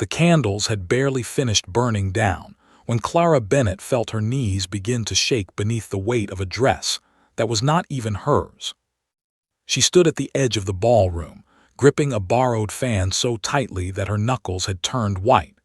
The candles had barely finished burning down when Clara Bennett felt her knees begin to shake beneath the weight of a dress that was not even hers. She stood at the edge of the ballroom, gripping a borrowed fan so tightly that her knuckles had turned white.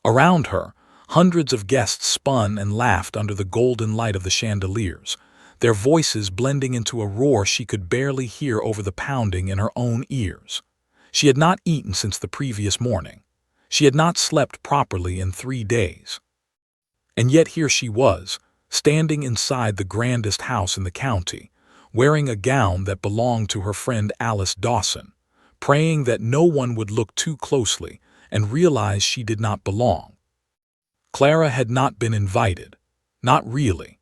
Around her, hundreds of guests spun and laughed under the golden light of the chandeliers, their voices blending into a roar she could barely hear over the pounding in her own ears. She had not eaten since the previous morning. She had not slept properly in 3 days. And yet here she was, standing inside the grandest house in the county, wearing a gown that belonged to her friend Alice Dawson, praying that no one would look too closely and realize she did not belong. Clara had not been invited. Not really.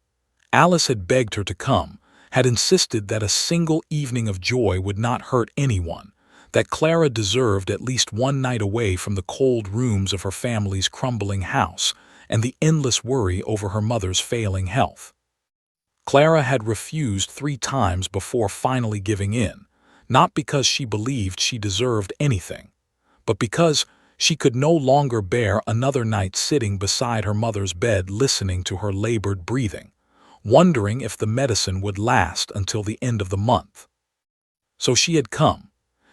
Alice had begged her to come, had insisted that a single evening of joy would not hurt anyone, that Clara deserved at least one night away from the cold rooms of her family's crumbling house and the endless worry over her mother's failing health. Clara had refused 3 times before finally giving in, not because she believed she deserved anything, but because she could no longer bear another night sitting beside her mother's bed listening to her labored breathing, wondering if the medicine would last until the end of the month. So she had come.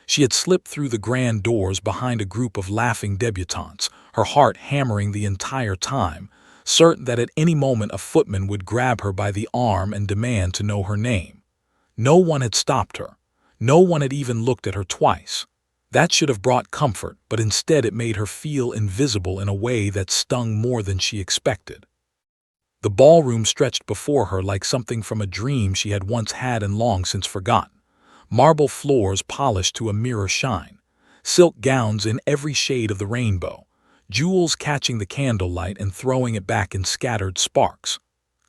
She had slipped through the grand doors behind a group of laughing debutantes, her heart hammering the entire time, certain that at any moment a footman would grab her by the arm and demand to know her name. No one had stopped her. No one had even looked at her twice. That should have brought comfort, but instead it made her feel invisible in a way that stung more than she expected. The ballroom stretched before her like something from a dream she had once had and long since forgotten. Marble floors polished to a mirror shine, silk gowns in every shade of the rainbow, jewels catching the candlelight and throwing it back in scattered sparks.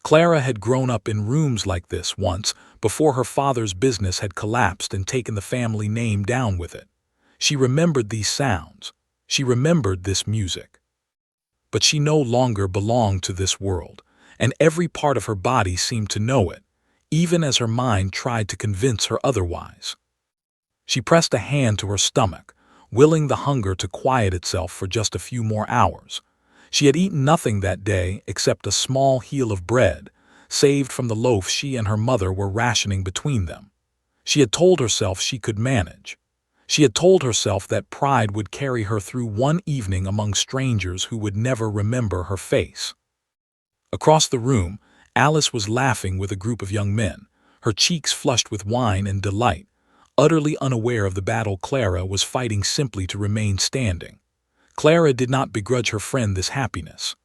Clara had grown up in rooms like this once before her father's business had collapsed and taken the family name down with it. She remembered these sounds. She remembered this music. But she no longer belonged to this world, and every part of her body seemed to know it, even as her mind tried to convince her otherwise. She pressed a hand to her stomach, willing the hunger to quiet itself for just a few more hours. She had eaten nothing that day except a small heel of bread, saved from the loaf she and her mother were rationing between them. She had told herself she could manage. She had told herself that pride would carry her through one evening among strangers who would never remember her face. Across the room, Alice was laughing with a group of young men, her cheeks flushed with wine and delight, utterly unaware of the battle Clara was fighting simply to remain standing. Clara did not begrudge her friend this happiness.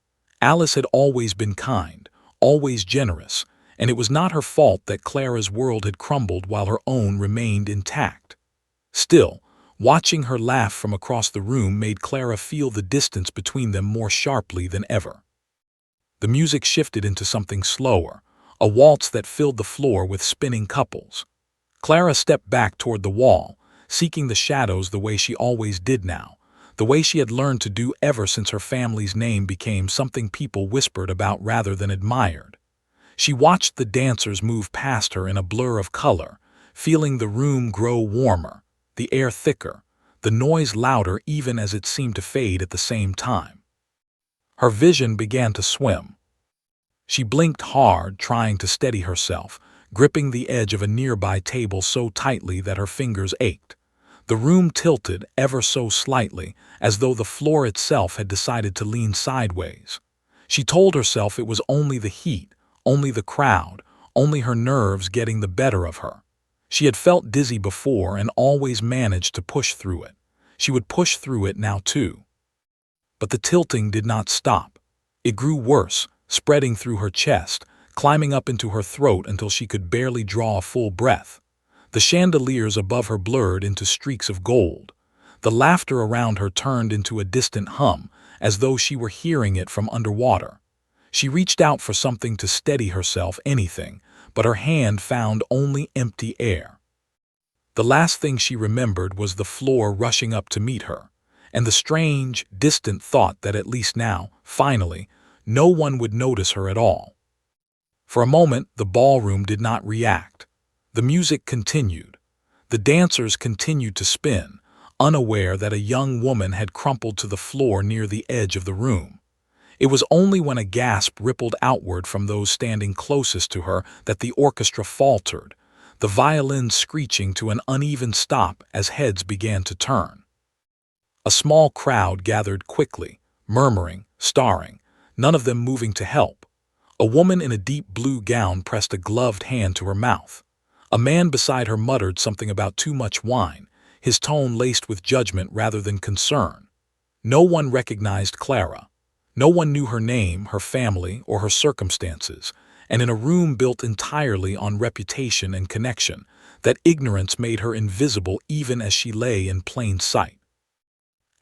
Alice had always been kind, always generous, and it was not her fault that Clara's world had crumbled while her own remained intact. Still, watching her laugh from across the room made Clara feel the distance between them more sharply than ever. The music shifted into something slower, a waltz that filled the floor with spinning couples. Clara stepped back toward the wall, seeking the shadows the way she always did now, the way she had learned to do ever since her family's name became something people whispered about rather than admired. She watched the dancers move past her in a blur of color, feeling the room grow warmer, the air thicker, the noise louder even as it seemed to fade at the same time. Her vision began to swim. She blinked hard, trying to steady herself, gripping the edge of a nearby table so tightly that her fingers ached. The room tilted ever so slightly, as though the floor itself had decided to lean sideways. She told herself it was only the heat, only the crowd, only her nerves getting the better of her. She had felt dizzy before and always managed to push through it. She would push through it now too. But the tilting did not stop. It grew worse, spreading through her chest, climbing up into her throat until she could barely draw a full breath. The chandeliers above her blurred into streaks of gold. The laughter around her turned into a distant hum, as though she were hearing it from underwater. She reached out for something to steady herself, anything, but her hand found only empty air. The last thing she remembered was the floor rushing up to meet her, and the strange, distant thought that at least now, finally, no one would notice her at all. For a moment, the ballroom did not react. The music continued. The dancers continued to spin, unaware that a young woman had crumpled to the floor near the edge of the room. It was only when a gasp rippled outward from those standing closest to her that the orchestra faltered, the violins screeching to an uneven stop as heads began to turn. A small crowd gathered quickly, murmuring, staring, none of them moving to help. A woman in a deep blue gown pressed a gloved hand to her mouth. A man beside her muttered something about too much wine, his tone laced with judgment rather than concern. No one recognized Clara. No one knew her name, her family, or her circumstances, and in a room built entirely on reputation and connection, that ignorance made her invisible even as she lay in plain sight.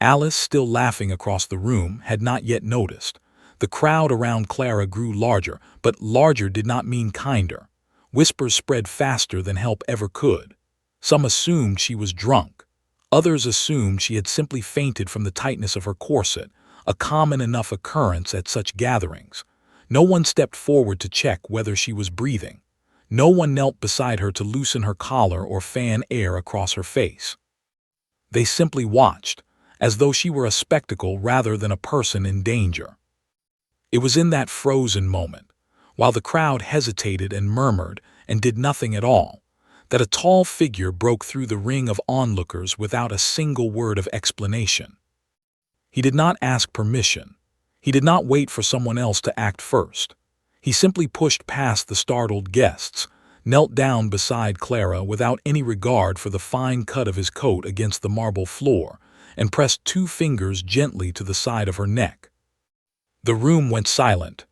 Alice, still laughing across the room, had not yet noticed. The crowd around Clara grew larger, but larger did not mean kinder. Whispers spread faster than help ever could. Some assumed she was drunk. Others assumed she had simply fainted from the tightness of her corset, a common enough occurrence at such gatherings. No one stepped forward to check whether she was breathing. No one knelt beside her to loosen her collar or fan air across her face. They simply watched, as though she were a spectacle rather than a person in danger. It was in that frozen moment, while the crowd hesitated and murmured and did nothing at all, that a tall figure broke through the ring of onlookers without a single word of explanation. He did not ask permission. He did not wait for someone else to act first. He simply pushed past the startled guests, knelt down beside Clara without any regard for the fine cut of his coat against the marble floor, and pressed 2 fingers gently to the side of her neck. The room went silent.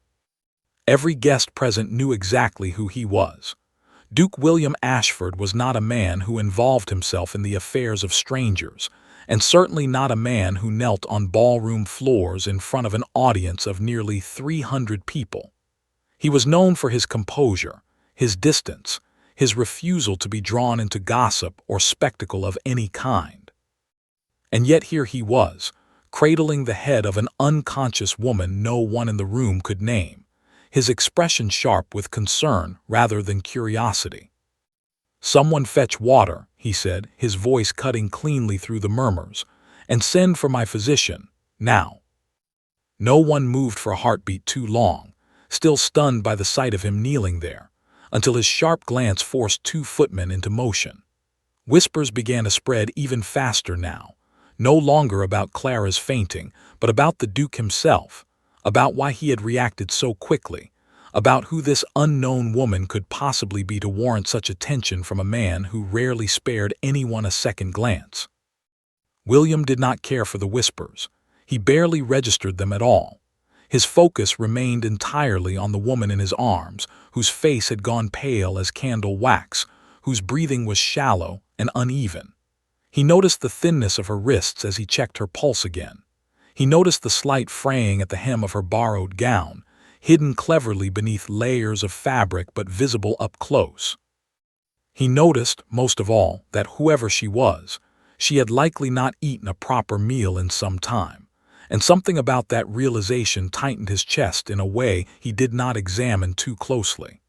Every guest present knew exactly who he was. Duke William Ashford was not a man who involved himself in the affairs of strangers, and certainly not a man who knelt on ballroom floors in front of an audience of nearly 300 people. He was known for his composure, his distance, his refusal to be drawn into gossip or spectacle of any kind. And yet here he was, cradling the head of an unconscious woman no one in the room could name, his expression sharp with concern rather than curiosity. "Someone fetch water," he said, his voice cutting cleanly through the murmurs, "and send for my physician, now." No one moved for a heartbeat too long, still stunned by the sight of him kneeling there, until his sharp glance forced 2 footmen into motion. Whispers began to spread even faster now, no longer about Clara's fainting, but about the Duke himself, about why he had reacted so quickly, about who this unknown woman could possibly be to warrant such attention from a man who rarely spared anyone a second glance. William did not care for the whispers. He barely registered them at all. His focus remained entirely on the woman in his arms, whose face had gone pale as candle wax, whose breathing was shallow and uneven. He noticed the thinness of her wrists as he checked her pulse again. He noticed the slight fraying at the hem of her borrowed gown, hidden cleverly beneath layers of fabric but visible up close. He noticed, most of all, that whoever she was, she had likely not eaten a proper meal in some time, and something about that realization tightened his chest in a way he did not examine too closely.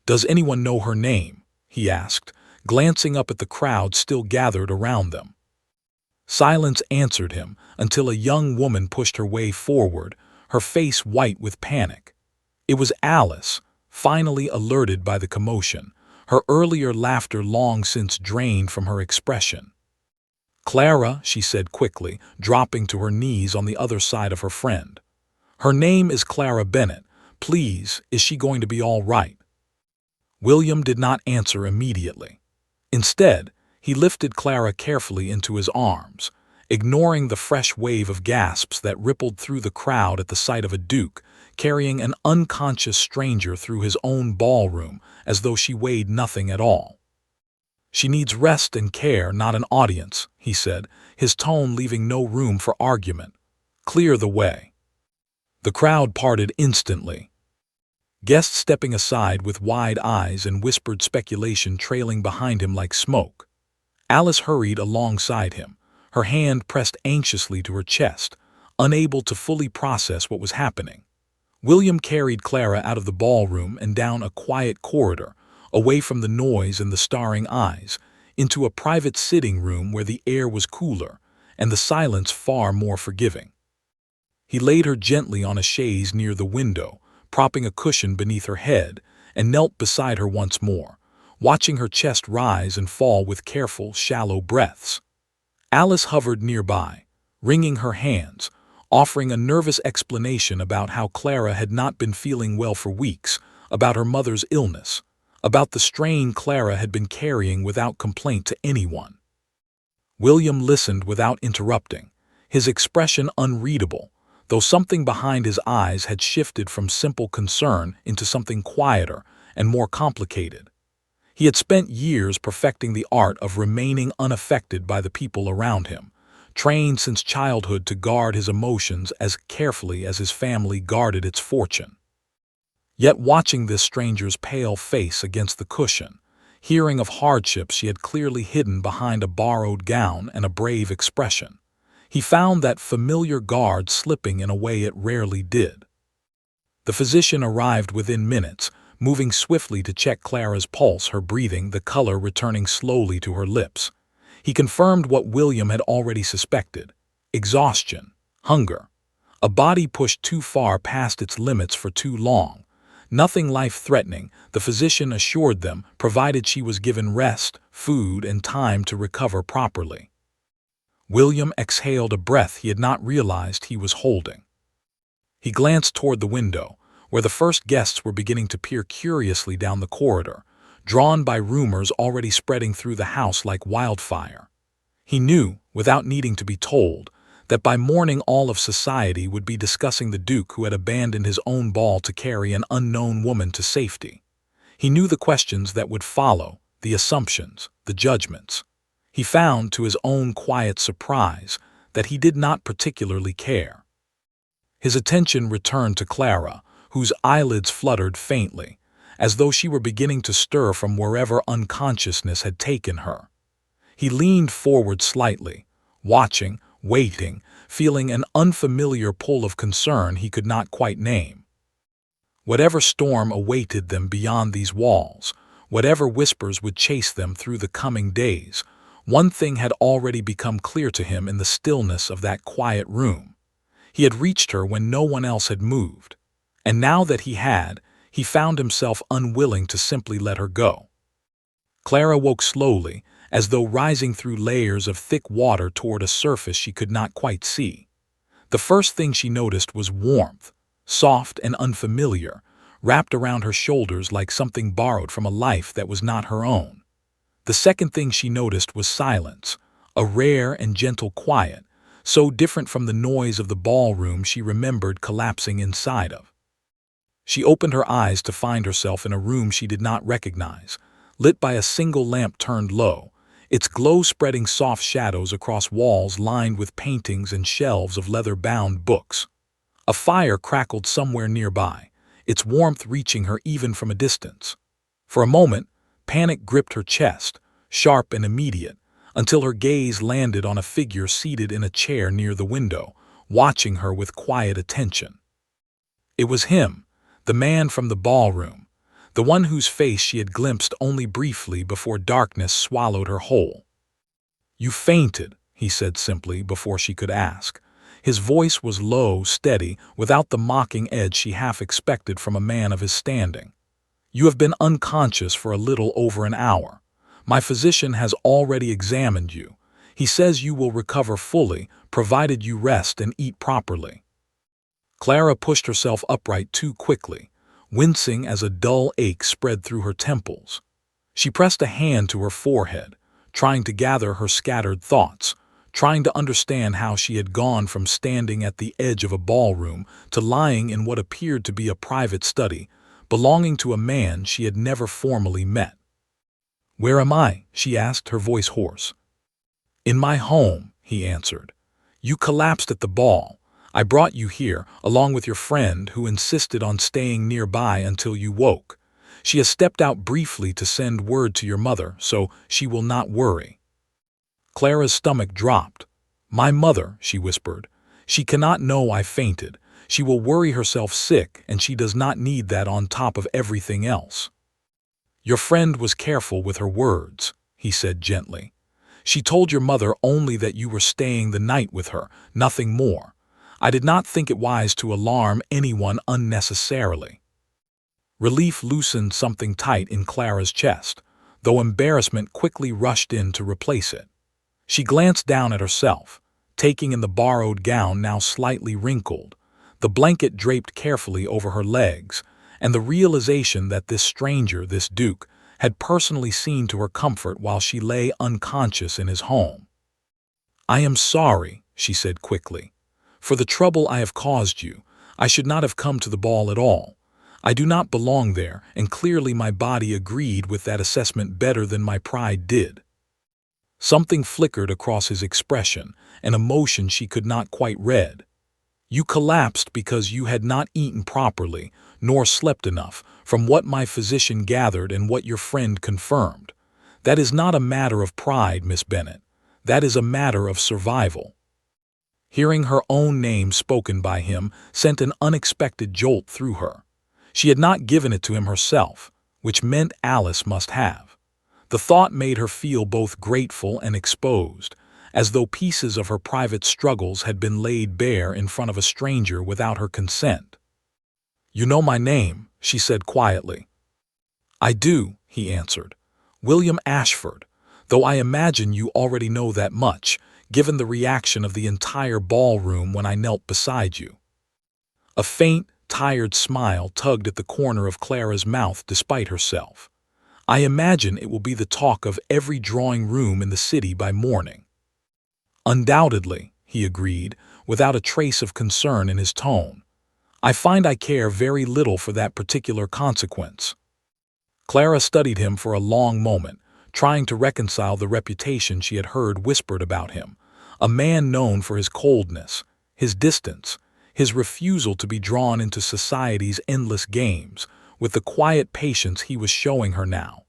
"Does anyone know her name?" he asked, glancing up at the crowd still gathered around them. Silence answered him until a young woman pushed her way forward, her face white with panic. It was Alice, finally alerted by the commotion, her earlier laughter long since drained from her expression. "Clara," she said quickly, dropping to her knees on the other side of her friend. "Her name is Clara Bennett. Please, is she going to be all right?" William did not answer immediately. Instead, he lifted Clara carefully into his arms, ignoring the fresh wave of gasps that rippled through the crowd at the sight of a duke carrying an unconscious stranger through his own ballroom as though she weighed nothing at all. "She needs rest and care, not an audience," he said, his tone leaving no room for argument. "Clear the way." The crowd parted instantly, guests stepping aside with wide eyes and whispered speculation trailing behind him like smoke. Alice hurried alongside him, her hand pressed anxiously to her chest, unable to fully process what was happening. William carried Clara out of the ballroom and down a quiet corridor, away from the noise and the staring eyes, into a private sitting room where the air was cooler and the silence far more forgiving. He laid her gently on a chaise near the window, propping a cushion beneath her head, and knelt beside her once more, watching her chest rise and fall with careful, shallow breaths. Alice hovered nearby, wringing her hands, offering a nervous explanation about how Clara had not been feeling well for weeks, about her mother's illness, about the strain Clara had been carrying without complaint to anyone. William listened without interrupting, his expression unreadable, though something behind his eyes had shifted from simple concern into something quieter and more complicated. He had spent years perfecting the art of remaining unaffected by the people around him, trained since childhood to guard his emotions as carefully as his family guarded its fortune. Yet watching this stranger's pale face against the cushion, hearing of hardships she had clearly hidden behind a borrowed gown and a brave expression, he found that familiar guard slipping in a way it rarely did. The physician arrived within minutes, moving swiftly to check Clara's pulse, her breathing, the color returning slowly to her lips. He confirmed what William had already suspected: exhaustion, hunger, a body pushed too far past its limits for too long. Nothing life-threatening, the physician assured them, provided she was given rest, food, and time to recover properly. William exhaled a breath he had not realized he was holding. He glanced toward the window, where the first guests were beginning to peer curiously down the corridor, drawn by rumors already spreading through the house like wildfire. He knew, without needing to be told, that by morning all of society would be discussing the Duke who had abandoned his own ball to carry an unknown woman to safety. He knew the questions that would follow, the assumptions, the judgments. He found, to his own quiet surprise, that he did not particularly care. His attention returned to Clara, whose eyelids fluttered faintly, as though she were beginning to stir from wherever unconsciousness had taken her. He leaned forward slightly, watching, waiting, feeling an unfamiliar pull of concern he could not quite name. Whatever storm awaited them beyond these walls, whatever whispers would chase them through the coming days, one thing had already become clear to him in the stillness of that quiet room. He had reached her when no one else had moved, and now that he had, he found himself unwilling to simply let her go. Clara woke slowly, as though rising through layers of thick water toward a surface she could not quite see. The first thing she noticed was warmth, soft and unfamiliar, wrapped around her shoulders like something borrowed from a life that was not her own. The second thing she noticed was silence, a rare and gentle quiet, so different from the noise of the ballroom she remembered collapsing inside of. She opened her eyes to find herself in a room she did not recognize, lit by a single lamp turned low, its glow spreading soft shadows across walls lined with paintings and shelves of leather-bound books. A fire crackled somewhere nearby, its warmth reaching her even from a distance. For a moment, panic gripped her chest, sharp and immediate, until her gaze landed on a figure seated in a chair near the window, watching her with quiet attention. It was him, the man from the ballroom, the one whose face she had glimpsed only briefly before darkness swallowed her whole. "You fainted," he said simply before she could ask. His voice was low, steady, without the mocking edge she half expected from a man of his standing. "You have been unconscious for a little over an hour. My physician has already examined you. He says you will recover fully, provided you rest and eat properly." Clara pushed herself upright too quickly, wincing as a dull ache spread through her temples. She pressed a hand to her forehead, trying to gather her scattered thoughts, trying to understand how she had gone from standing at the edge of a ballroom to lying in what appeared to be a private study, belonging to a man she had never formally met. "Where am I?" she asked, her voice hoarse. "In my home," he answered. "You collapsed at the ball. I brought you here, along with your friend who insisted on staying nearby until you woke. She has stepped out briefly to send word to your mother, so she will not worry." Clara's stomach dropped. "My mother," she whispered. "She cannot know I fainted. She will worry herself sick, and she does not need that on top of everything else." Your friend was careful with her words. he said gently. "She told your mother only that you were staying the night with her, nothing more. I did not think it wise to alarm anyone unnecessarily." Relief loosened something tight in Clara's chest, though embarrassment quickly rushed in to replace it. She glanced down at herself, taking in the borrowed gown now slightly wrinkled, the blanket draped carefully over her legs, and the realization that this stranger, this Duke, had personally seen to her comfort while she lay unconscious in his home. "I am sorry," she said quickly, "for the trouble I have caused you. I should not have come to the ball at all. I do not belong there, and clearly my body agreed with that assessment better than my pride did." Something flickered across his expression, an emotion she could not quite read. "You collapsed because you had not eaten properly, nor slept enough, from what my physician gathered and what your friend confirmed. That is not a matter of pride, Miss Bennet. That is a matter of survival." Hearing her own name spoken by him sent an unexpected jolt through her. She had not given it to him herself, which meant Alice must have. The thought made her feel both grateful and exposed, as though pieces of her private struggles had been laid bare in front of a stranger without her consent. "You know my name," she said quietly. "I do," he answered. "William Ashford, though I imagine you already know that much, given the reaction of the entire ballroom when I knelt beside you." A faint, tired smile tugged at the corner of Clara's mouth despite herself. "I imagine it will be the talk of every drawing room in the city by morning." "Undoubtedly," he agreed, without a trace of concern in his tone. "I find I care very little for that particular consequence." Clara studied him for a long moment, trying to reconcile the reputation she had heard whispered about him, a man known for his coldness, his distance, his refusal to be drawn into society's endless games, with the quiet patience he was showing her now.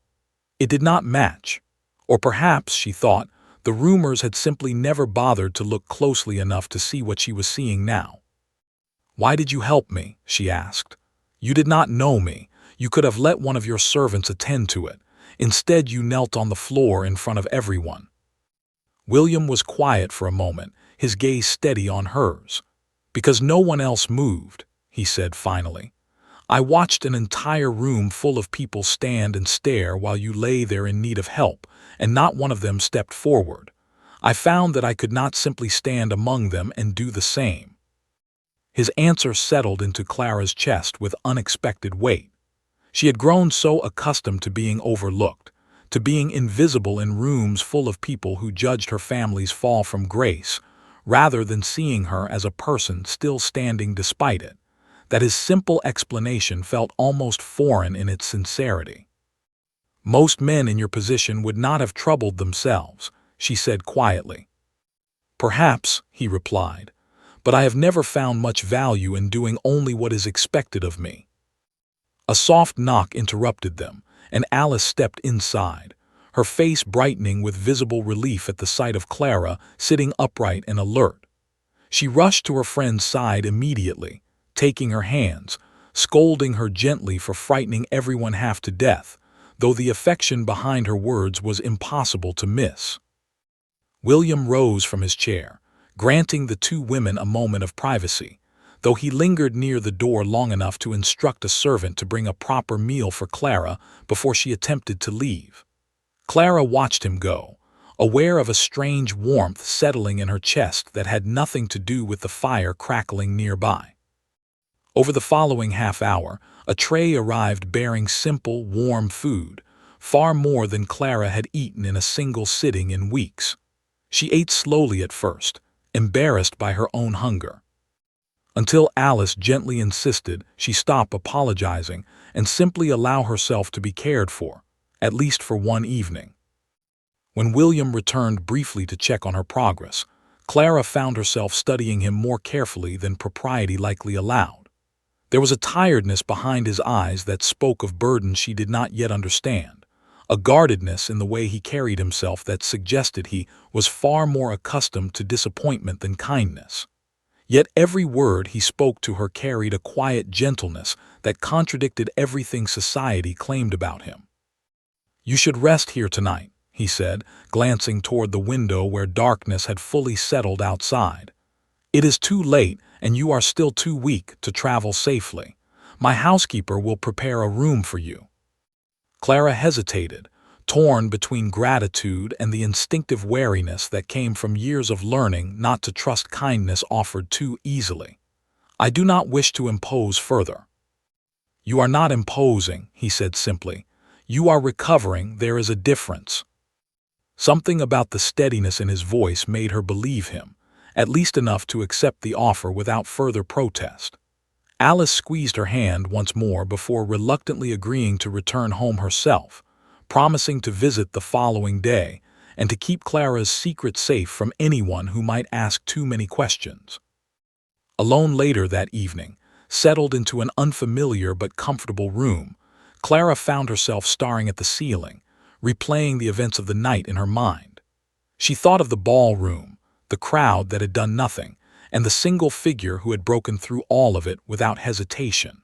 It did not match. Or perhaps, she thought, the rumors had simply never bothered to look closely enough to see what she was seeing now. "Why did you help me?" she asked. "You did not know me. You could have let one of your servants attend to it. Instead, you knelt on the floor in front of everyone." William was quiet for a moment, his gaze steady on hers. "Because no one else moved," he said finally. "I watched an entire room full of people stand and stare while you lay there in need of help, and not one of them stepped forward. I found that I could not simply stand among them and do the same." His answer settled into Clara's chest with unexpected weight. She had grown so accustomed to being overlooked, to being invisible in rooms full of people who judged her family's fall from grace, rather than seeing her as a person still standing despite it, that his simple explanation felt almost foreign in its sincerity. "Most men in your position would not have troubled themselves," she said quietly. "Perhaps," he replied, "but I have never found much value in doing only what is expected of me." A soft knock interrupted them, and Alice stepped inside, her face brightening with visible relief at the sight of Clara sitting upright and alert. She rushed to her friend's side immediately, taking her hands, scolding her gently for frightening everyone half to death, though the affection behind her words was impossible to miss. William rose from his chair, granting the two women a moment of privacy, though he lingered near the door long enough to instruct a servant to bring a proper meal for Clara before she attempted to leave. Clara watched him go, aware of a strange warmth settling in her chest that had nothing to do with the fire crackling nearby. Over the following half hour, a tray arrived bearing simple, warm food, far more than Clara had eaten in a single sitting in weeks. She ate slowly at first, embarrassed by her own hunger, until Alice gently insisted she stop apologizing and simply allow herself to be cared for, at least for one evening. When William returned briefly to check on her progress, Clara found herself studying him more carefully than propriety likely allowed. There was a tiredness behind his eyes that spoke of burdens she did not yet understand, a guardedness in the way he carried himself that suggested he was far more accustomed to disappointment than kindness. Yet every word he spoke to her carried a quiet gentleness that contradicted everything society claimed about him. "You should rest here tonight," he said, glancing toward the window where darkness had fully settled outside. "It is too late, and you are still too weak to travel safely. My housekeeper will prepare a room for you." Clara hesitated, torn between gratitude and the instinctive wariness that came from years of learning not to trust kindness offered too easily. "I do not wish to impose further." "You are not imposing," he said simply. "You are recovering. There is a difference." Something about the steadiness in his voice made her believe him, at least enough to accept the offer without further protest. Alice squeezed her hand once more before reluctantly agreeing to return home herself, promising to visit the following day and to keep Clara's secret safe from anyone who might ask too many questions. Alone later that evening, settled into an unfamiliar but comfortable room, Clara found herself staring at the ceiling, replaying the events of the night in her mind. She thought of the ballroom, the crowd that had done nothing, and the single figure who had broken through all of it without hesitation.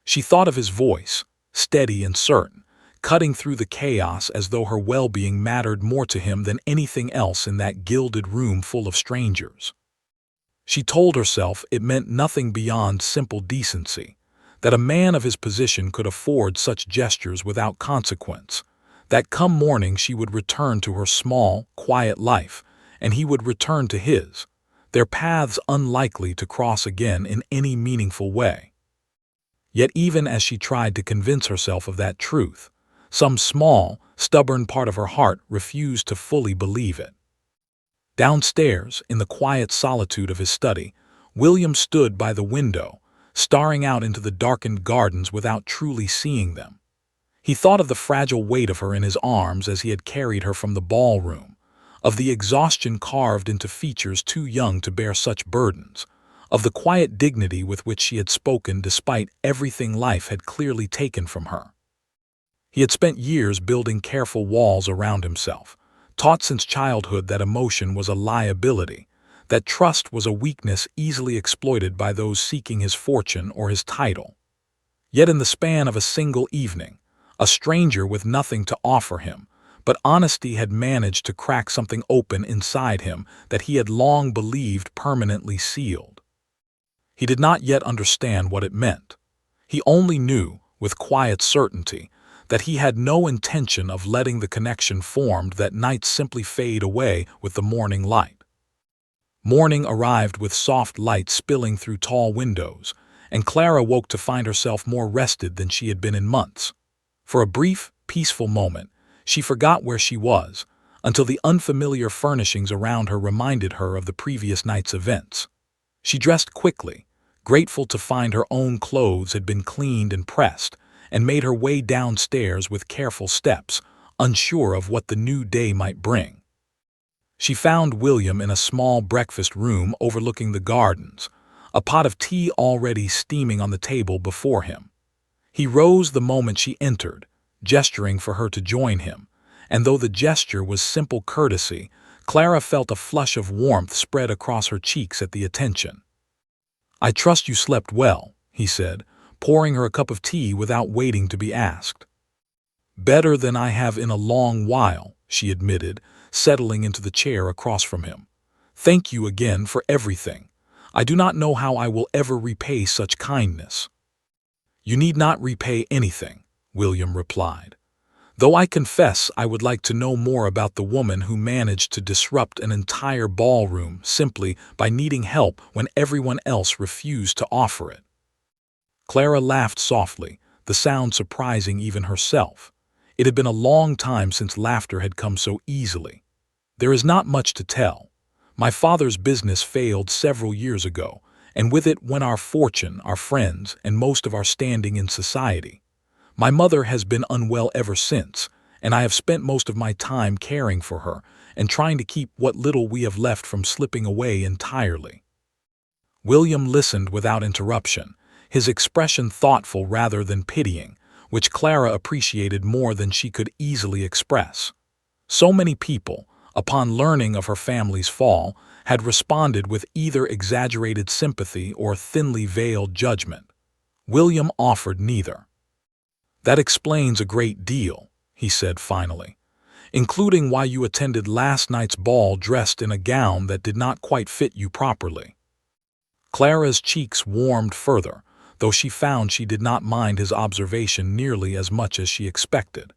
She thought of his voice, steady and certain, cutting through the chaos as though her well-being mattered more to him than anything else in that gilded room full of strangers. She told herself it meant nothing beyond simple decency, that a man of his position could afford such gestures without consequence, that come morning she would return to her small, quiet life, and he would return to his, their paths unlikely to cross again in any meaningful way. Yet even as she tried to convince herself of that truth, some small, stubborn part of her heart refused to fully believe it. Downstairs, in the quiet solitude of his study, William stood by the window, staring out into the darkened gardens without truly seeing them. He thought of the fragile weight of her in his arms as he had carried her from the ballroom, of the exhaustion carved into features too young to bear such burdens, of the quiet dignity with which she had spoken despite everything life had clearly taken from her. He had spent years building careful walls around himself, taught since childhood that emotion was a liability, that trust was a weakness easily exploited by those seeking his fortune or his title. Yet in the span of a single evening, a stranger with nothing to offer him, but honesty had managed to crack something open inside him that he had long believed permanently sealed. He did not yet understand what it meant. He only knew, with quiet certainty, that he had no intention of letting the connection formed that night simply fade away with the morning light. Morning arrived with soft light spilling through tall windows, and Clara woke to find herself more rested than she had been in months. For a brief, peaceful moment, she forgot where she was, until the unfamiliar furnishings around her reminded her of the previous night's events. She dressed quickly, grateful to find her own clothes had been cleaned and pressed, and made her way downstairs with careful steps, unsure of what the new day might bring. She found William in a small breakfast room overlooking the gardens, a pot of tea already steaming on the table before him. He rose the moment she entered, gesturing for her to join him, and though the gesture was simple courtesy, Clara felt a flush of warmth spread across her cheeks at the attention. "I trust you slept well," he said, pouring her a cup of tea without waiting to be asked. "Better than I have in a long while," she admitted, settling into the chair across from him. "Thank you again for everything. I do not know how I will ever repay such kindness." "You need not repay anything," William replied. "Though I confess I would like to know more about the woman who managed to disrupt an entire ballroom simply by needing help when everyone else refused to offer it." Clara laughed softly, the sound surprising even herself. It had been a long time since laughter had come so easily. "There is not much to tell. My father's business failed several years ago, and with it went our fortune, our friends, and most of our standing in society. My mother has been unwell ever since, and I have spent most of my time caring for her and trying to keep what little we have left from slipping away entirely." William listened without interruption, his expression thoughtful rather than pitying, which Clara appreciated more than she could easily express. So many people, upon learning of her family's fall, had responded with either exaggerated sympathy or thinly veiled judgment. William offered neither. "That explains a great deal," he said finally. including why you attended last night's ball dressed in a gown that did not quite fit you properly." Clara's cheeks warmed further, though she found she did not mind his observation nearly as much as she expected.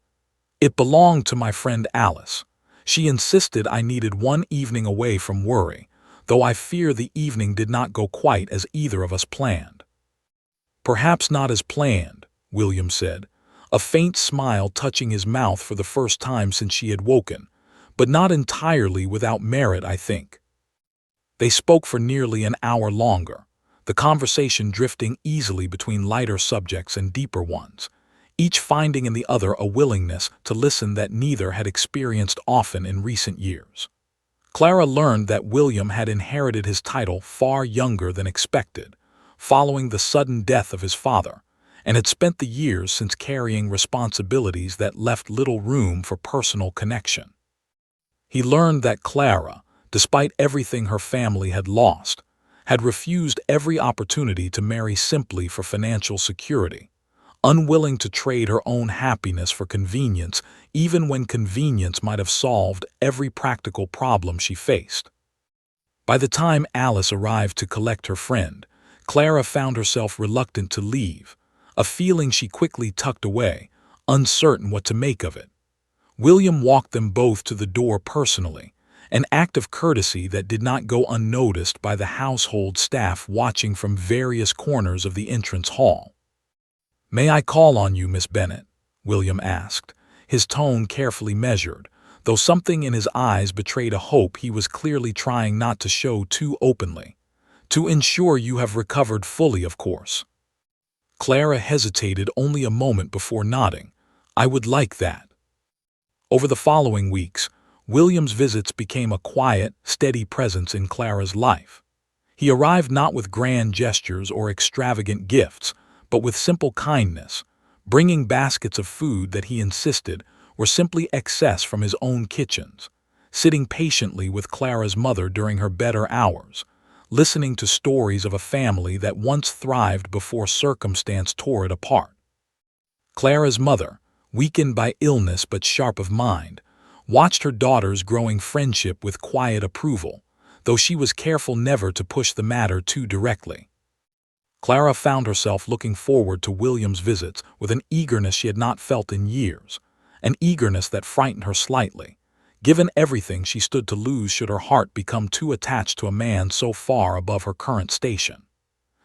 "It belonged to my friend Alice. She insisted I needed one evening away from worry, though I fear the evening did not go quite as either of us planned." "Perhaps not as planned," William said, a faint smile touching his mouth for the first time since she had woken, "but not entirely without merit, I think." They spoke for nearly an hour longer, the conversation drifting easily between lighter subjects and deeper ones, each finding in the other a willingness to listen that neither had experienced often in recent years. Clara learned that William had inherited his title far younger than expected, following the sudden death of his father, and had spent the years since carrying responsibilities that left little room for personal connection. He learned that Clara, despite everything her family had lost, had refused every opportunity to marry simply for financial security, unwilling to trade her own happiness for convenience, even when convenience might have solved every practical problem she faced. By the time Alice arrived to collect her friend, Clara found herself reluctant to leave, a feeling she quickly tucked away, uncertain what to make of it. William walked them both to the door personally, an act of courtesy that did not go unnoticed by the household staff watching from various corners of the entrance hall. "May I call on you, Miss Bennet?" William asked, his tone carefully measured, though something in his eyes betrayed a hope he was clearly trying not to show too openly. "To ensure you have recovered fully, of course." Clara hesitated only a moment before nodding. "I would like that." Over the following weeks, William's visits became a quiet, steady presence in Clara's life. He arrived not with grand gestures or extravagant gifts, but with simple kindness, bringing baskets of food that he insisted were simply excess from his own kitchens, sitting patiently with Clara's mother during her better hours, listening to stories of a family that once thrived before circumstance tore it apart. Clara's mother, weakened by illness but sharp of mind, watched her daughter's growing friendship with quiet approval, though she was careful never to push the matter too directly. Clara found herself looking forward to William's visits with an eagerness she had not felt in years, an eagerness that frightened her slightly, given everything she stood to lose should her heart become too attached to a man so far above her current station.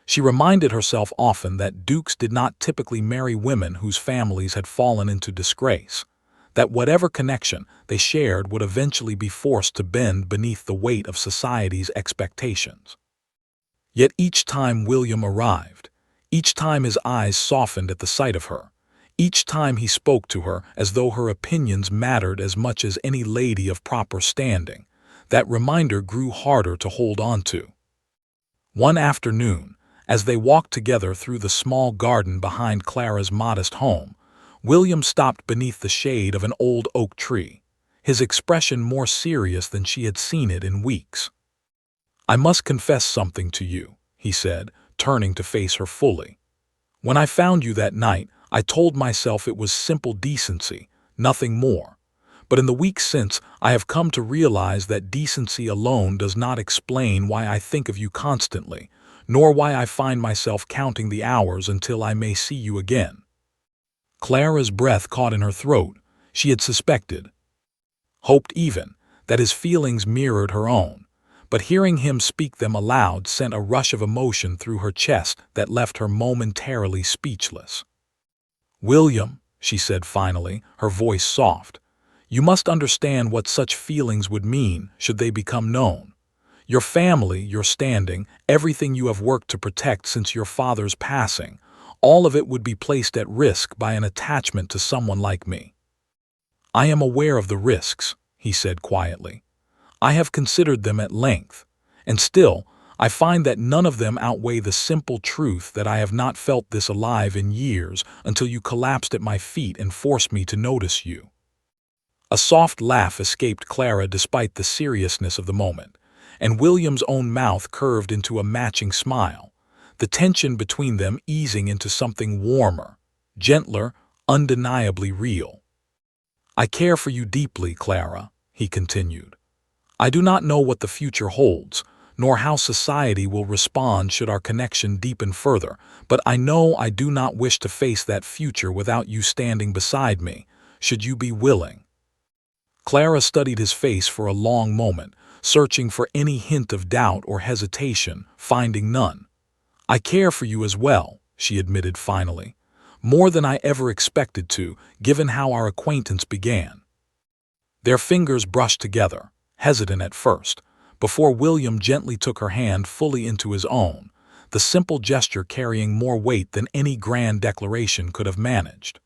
She reminded herself often that dukes did not typically marry women whose families had fallen into disgrace, that whatever connection they shared would eventually be forced to bend beneath the weight of society's expectations. Yet each time William arrived, each time his eyes softened at the sight of her, each time he spoke to her as though her opinions mattered as much as any lady of proper standing, that reminder grew harder to hold on to. One afternoon, as they walked together through the small garden behind Clara's modest home, William stopped beneath the shade of an old oak tree, his expression more serious than she had seen it in weeks. "I must confess something to you," he said, turning to face her fully. "When I found you that night, I told myself it was simple decency, nothing more. But in the weeks since, I have come to realize that decency alone does not explain why I think of you constantly, nor why I find myself counting the hours until I may see you again." Clara's breath caught in her throat. She had suspected, hoped even, that his feelings mirrored her own, but hearing him speak them aloud sent a rush of emotion through her chest that left her momentarily speechless. "William," she said finally, her voice soft, "you must understand what such feelings would mean should they become known. Your family, your standing, everything you have worked to protect since your father's passing, all of it would be placed at risk by an attachment to someone like me." "I am aware of the risks," he said quietly. "I have considered them at length, and still, I find that none of them outweigh the simple truth that I have not felt this alive in years until you collapsed at my feet and forced me to notice you." A soft laugh escaped Clara despite the seriousness of the moment, and William's own mouth curved into a matching smile, the tension between them easing into something warmer, gentler, undeniably real. "I care for you deeply, Clara," he continued. "I do not know what the future holds, nor how society will respond should our connection deepen further, but I know I do not wish to face that future without you standing beside me, should you be willing." Clara studied his face for a long moment, searching for any hint of doubt or hesitation, finding none. "I care for you as well," she admitted finally, "more than I ever expected to, given how our acquaintance began." Their fingers brushed together, hesitant at first, before William gently took her hand fully into his own, the simple gesture carrying more weight than any grand declaration could have managed.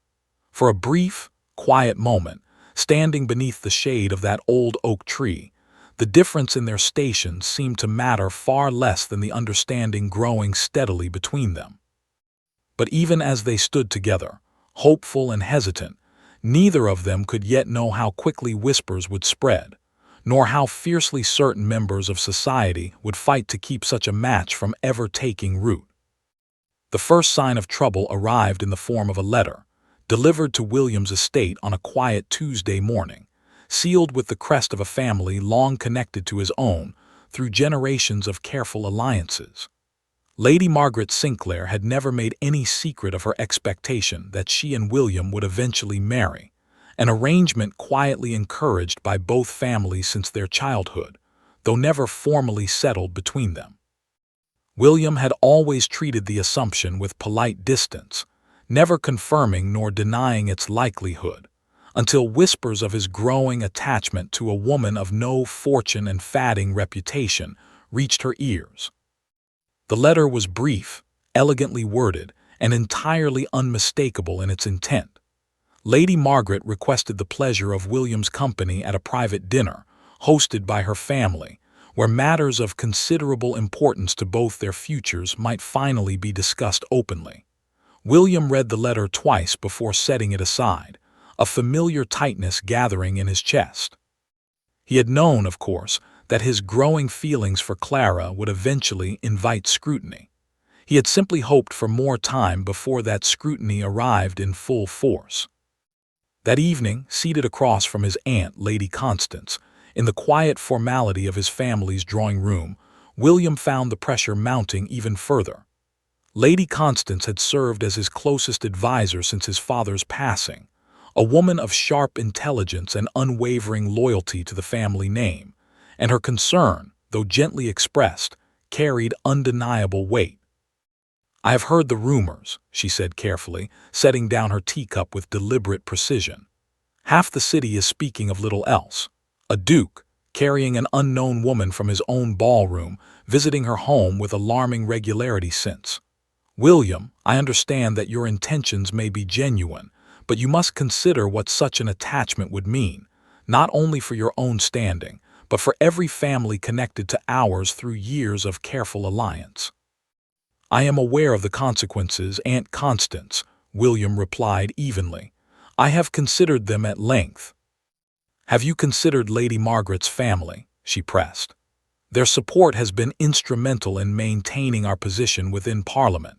For a brief, quiet moment, standing beneath the shade of that old oak tree, the difference in their stations seemed to matter far less than the understanding growing steadily between them. But even as they stood together, hopeful and hesitant, neither of them could yet know how quickly whispers would spread, nor how fiercely certain members of society would fight to keep such a match from ever taking root. The first sign of trouble arrived in the form of a letter, delivered to William's estate on a quiet Tuesday morning, sealed with the crest of a family long connected to his own through generations of careful alliances. Lady Margaret Sinclair had never made any secret of her expectation that she and William would eventually marry, an arrangement quietly encouraged by both families since their childhood, though never formally settled between them. William had always treated the assumption with polite distance, never confirming nor denying its likelihood, until whispers of his growing attachment to a woman of no fortune and fading reputation reached her ears. The letter was brief, elegantly worded, and entirely unmistakable in its intent. Lady Margaret requested the pleasure of William's company at a private dinner, hosted by her family, where matters of considerable importance to both their futures might finally be discussed openly. William read the letter twice before setting it aside, a familiar tightness gathering in his chest. He had known, of course, that his growing feelings for Clara would eventually invite scrutiny. He had simply hoped for more time before that scrutiny arrived in full force. That evening, seated across from his aunt, Lady Constance, in the quiet formality of his family's drawing room, William found the pressure mounting even further. Lady Constance had served as his closest advisor since his father's passing, a woman of sharp intelligence and unwavering loyalty to the family name, and her concern, though gently expressed, carried undeniable weight. "I have heard the rumors," she said carefully, setting down her teacup with deliberate precision. "Half the city is speaking of little else. A duke, carrying an unknown woman from his own ballroom, visiting her home with alarming regularity since. William, I understand that your intentions may be genuine, but you must consider what such an attachment would mean, not only for your own standing, but for every family connected to ours through years of careful alliance." "I am aware of the consequences, Aunt Constance," William replied evenly. "I have considered them at length." "Have you considered Lady Margaret's family?" she pressed. "Their support has been instrumental in maintaining our position within Parliament.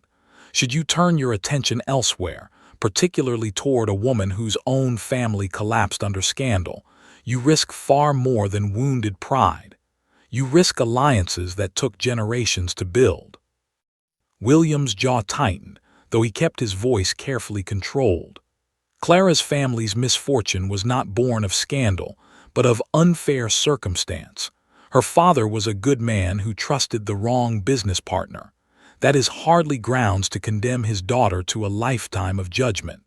Should you turn your attention elsewhere, particularly toward a woman whose own family collapsed under scandal, you risk far more than wounded pride. You risk alliances that took generations to build." William's jaw tightened, though he kept his voice carefully controlled. Clara's family's misfortune was not born of scandal, but of unfair circumstance. Her father was a good man who trusted the wrong business partner. That is hardly grounds to condemn his daughter to a lifetime of judgment.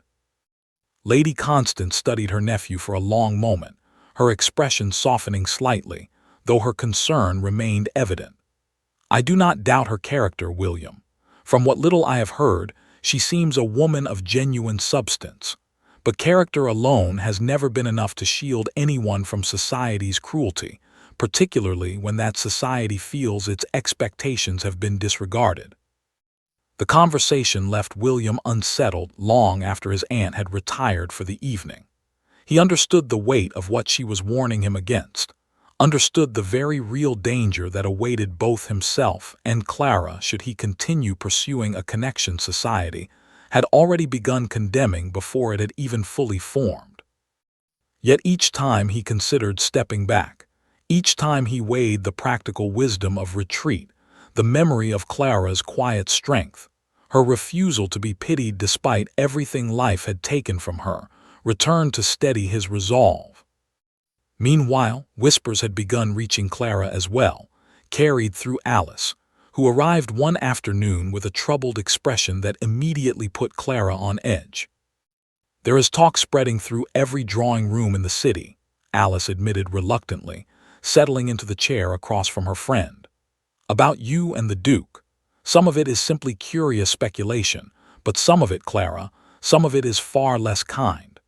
Lady Constance studied her nephew for a long moment, her expression softening slightly, though her concern remained evident. "I do not doubt her character, William. From what little I have heard, she seems a woman of genuine substance. But character alone has never been enough to shield anyone from society's cruelty, particularly when that society feels its expectations have been disregarded." The conversation left William unsettled long after his aunt had retired for the evening. He understood the weight of what she was warning him against, understood the very real danger that awaited both himself and Clara should he continue pursuing a connection society had already begun condemning before it had even fully formed. Yet each time he considered stepping back. Each time he weighed the practical wisdom of retreat, the memory of Clara's quiet strength, her refusal to be pitied despite everything life had taken from her, returned to steady his resolve. Meanwhile, whispers had begun reaching Clara as well, carried through Alice, who arrived one afternoon with a troubled expression that immediately put Clara on edge. "There is talk spreading through every drawing room in the city," Alice admitted reluctantly, settling into the chair across from her friend. "About you and the Duke. Some of it is simply curious speculation, but some of it, Clara, some of it is far less kind.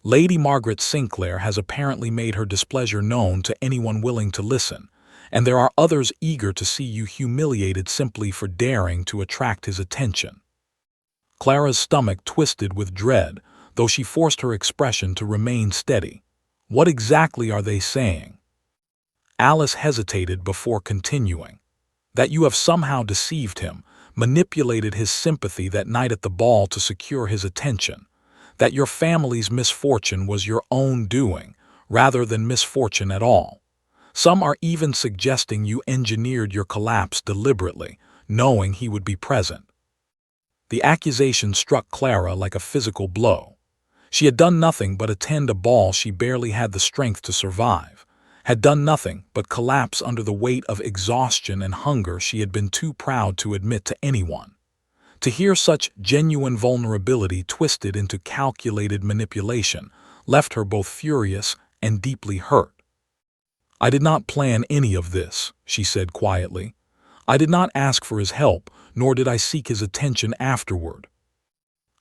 Lady Margaret Sinclair has apparently made her displeasure known to anyone willing to listen, and there are others eager to see you humiliated simply for daring to attract his attention." Clara's stomach twisted with dread, though she forced her expression to remain steady. "What exactly are they saying?" Alice hesitated before continuing. "That you have somehow deceived him, manipulated his sympathy that night at the ball to secure his attention. That your family's misfortune was your own doing, rather than misfortune at all. Some are even suggesting you engineered your collapse deliberately, knowing he would be present." The accusation struck Clara like a physical blow. She had done nothing but attend a ball she barely had the strength to survive, had done nothing but collapse under the weight of exhaustion and hunger she had been too proud to admit to anyone. To hear such genuine vulnerability twisted into calculated manipulation left her both furious and deeply hurt. "I did not plan any of this," she said quietly. "I did not ask for his help, nor did I seek his attention afterward."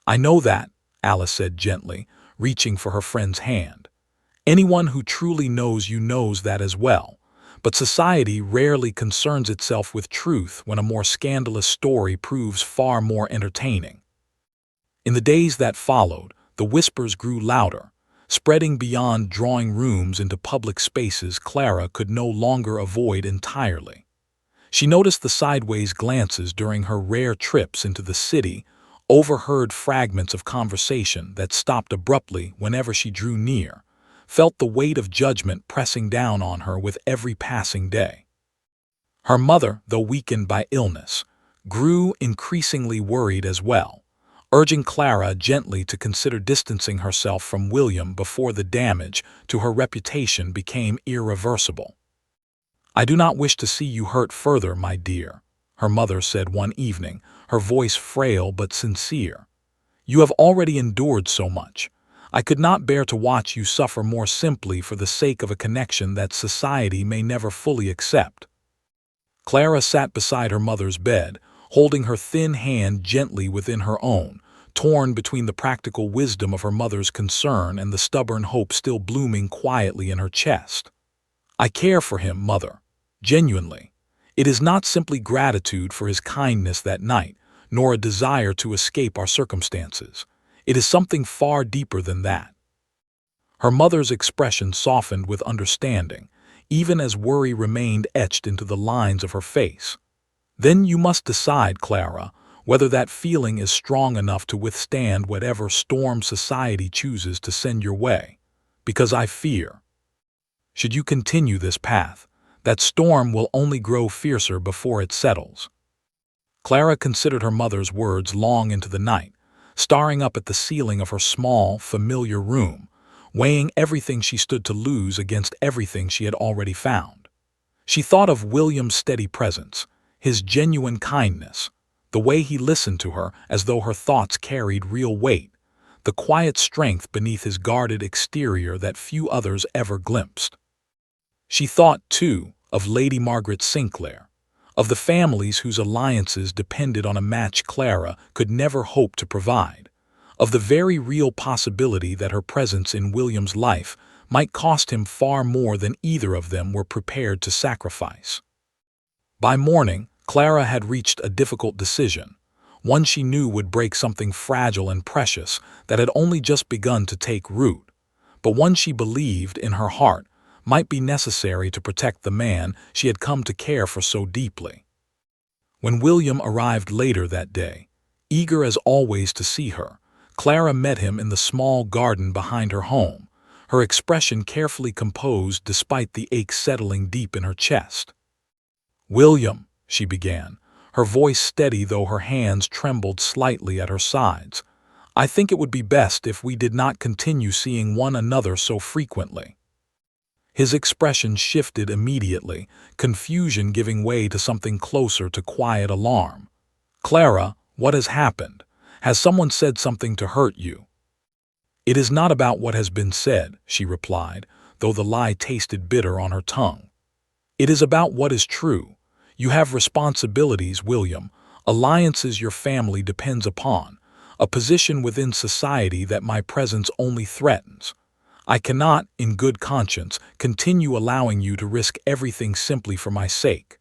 "I know that," Alice said gently, reaching for her friend's hand. "Anyone who truly knows you knows that as well. But society rarely concerns itself with truth when a more scandalous story proves far more entertaining." In the days that followed, the whispers grew louder, spreading beyond drawing rooms into public spaces Clara could no longer avoid entirely. She noticed the sideways glances during her rare trips into the city, overheard fragments of conversation that stopped abruptly whenever she drew near, felt the weight of judgment pressing down on her with every passing day. Her mother, though weakened by illness, grew increasingly worried as well, urging Clara gently to consider distancing herself from William before the damage to her reputation became irreversible. "I do not wish to see you hurt further, my dear," her mother said one evening, her voice frail but sincere. "You have already endured so much. I could not bear to watch you suffer more simply for the sake of a connection that society may never fully accept." Clara sat beside her mother's bed, holding her thin hand gently within her own, torn between the practical wisdom of her mother's concern and the stubborn hope still blooming quietly in her chest. "I care for him, Mother. Genuinely. It is not simply gratitude for his kindness that night, nor a desire to escape our circumstances. It is something far deeper than that." Her mother's expression softened with understanding, even as worry remained etched into the lines of her face. "Then you must decide, Clara, whether that feeling is strong enough to withstand whatever storm society chooses to send your way. Because I fear, should you continue this path, that storm will only grow fiercer before it settles." Clara considered her mother's words long into the night, staring up at the ceiling of her small, familiar room, weighing everything she stood to lose against everything she had already found. She thought of William's steady presence, his genuine kindness, the way he listened to her as though her thoughts carried real weight, the quiet strength beneath his guarded exterior that few others ever glimpsed. She thought, too, of Lady Margaret Sinclair, of the families whose alliances depended on a match Clara could never hope to provide, of the very real possibility that her presence in William's life might cost him far more than either of them were prepared to sacrifice. By morning, Clara had reached a difficult decision, one she knew would break something fragile and precious that had only just begun to take root, but one she believed, in her heart, might be necessary to protect the man she had come to care for so deeply. When William arrived later that day, eager as always to see her, Clara met him in the small garden behind her home, her expression carefully composed despite the ache settling deep in her chest. "William," she began, her voice steady though her hands trembled slightly at her sides, "I think it would be best if we did not continue seeing one another so frequently." His expression shifted immediately, confusion giving way to something closer to quiet alarm. "Clara, what has happened? Has someone said something to hurt you?" "It is not about what has been said," she replied, though the lie tasted bitter on her tongue. "It is about what is true. You have responsibilities, William, alliances your family depends upon, a position within society that my presence only threatens. I cannot, in good conscience, continue allowing you to risk everything simply for my sake."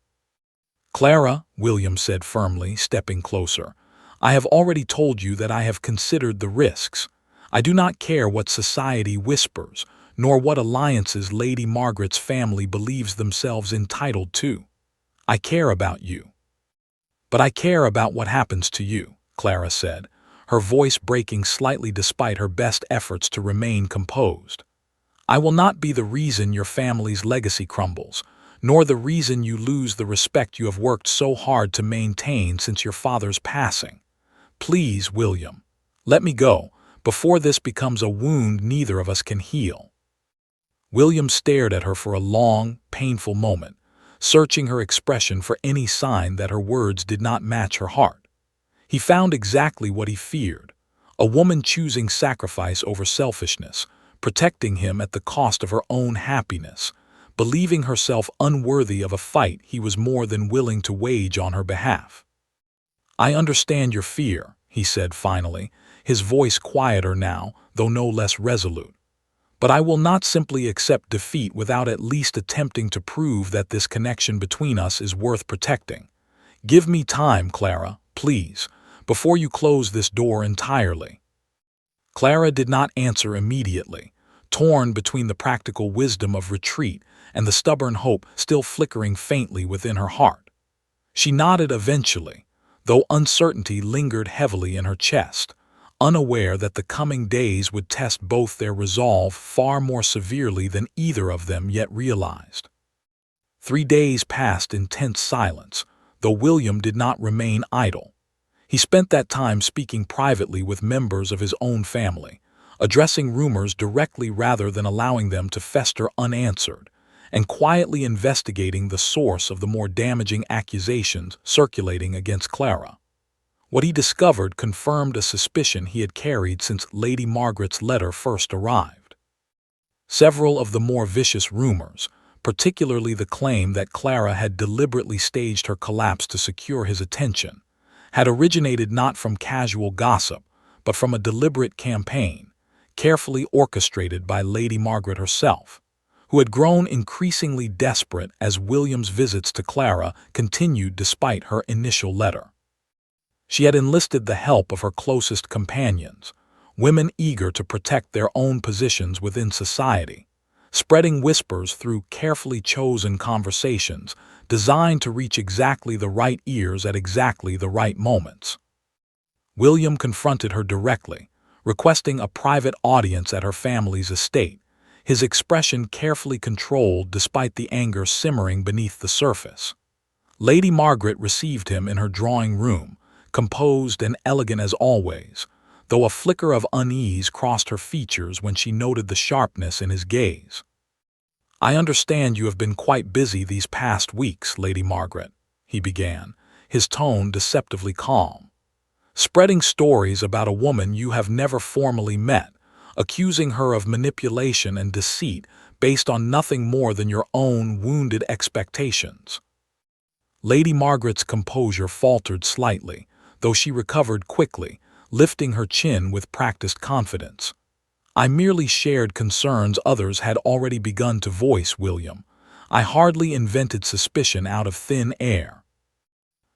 "Clara," William said firmly, stepping closer, "I have already told you that I have considered the risks. I do not care what society whispers, nor what alliances Lady Margaret's family believes themselves entitled to. I care about you." "But I care about what happens to you," Clara said, her voice breaking slightly despite her best efforts to remain composed. "I will not be the reason your family's legacy crumbles, nor the reason you lose the respect you have worked so hard to maintain since your father's passing. Please, William, let me go, before this becomes a wound neither of us can heal." William stared at her for a long, painful moment, searching her expression for any sign that her words did not match her heart. He found exactly what he feared, a woman choosing sacrifice over selfishness, protecting him at the cost of her own happiness, believing herself unworthy of a fight he was more than willing to wage on her behalf. "I understand your fear," he said finally, his voice quieter now, though no less resolute. "But I will not simply accept defeat without at least attempting to prove that this connection between us is worth protecting. Give me time, Clara, please, before you close this door entirely." Clara did not answer immediately, torn between the practical wisdom of retreat and the stubborn hope still flickering faintly within her heart. She nodded eventually, though uncertainty lingered heavily in her chest, unaware that the coming days would test both their resolve far more severely than either of them yet realized. 3 days passed in tense silence, though William did not remain idle. He spent that time speaking privately with members of his own family, addressing rumors directly rather than allowing them to fester unanswered, and quietly investigating the source of the more damaging accusations circulating against Clara. What he discovered confirmed a suspicion he had carried since Lady Margaret's letter first arrived. Several of the more vicious rumors, particularly the claim that Clara had deliberately staged her collapse to secure his attention, had originated not from casual gossip, but from a deliberate campaign, carefully orchestrated by Lady Margaret herself, who had grown increasingly desperate as William's visits to Clara continued despite her initial letter. She had enlisted the help of her closest companions, women eager to protect their own positions within society, spreading whispers through carefully chosen conversations designed to reach exactly the right ears at exactly the right moments. William confronted her directly, requesting a private audience at her family's estate, his expression carefully controlled despite the anger simmering beneath the surface. Lady Margaret received him in her drawing room, composed and elegant as always, though a flicker of unease crossed her features when she noted the sharpness in his gaze. "I understand you have been quite busy these past weeks, Lady Margaret," he began, his tone deceptively calm. "Spreading stories about a woman you have never formally met, accusing her of manipulation and deceit based on nothing more than your own wounded expectations." Lady Margaret's composure faltered slightly, though she recovered quickly, lifting her chin with practiced confidence. "I merely shared concerns others had already begun to voice, William. I hardly invented suspicion out of thin air."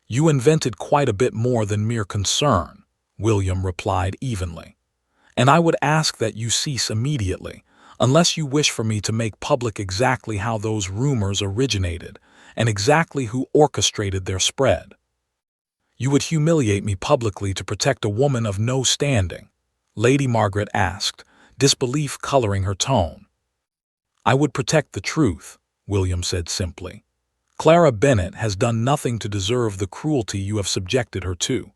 "You invented quite a bit more than mere concern," William replied evenly. "And I would ask that you cease immediately, unless you wish for me to make public exactly how those rumors originated and exactly who orchestrated their spread." "You would humiliate me publicly to protect a woman of no standing?" Lady Margaret asked, disbelief coloring her tone. "I would protect the truth," William said simply. "Clara Bennett has done nothing to deserve the cruelty you have subjected her to.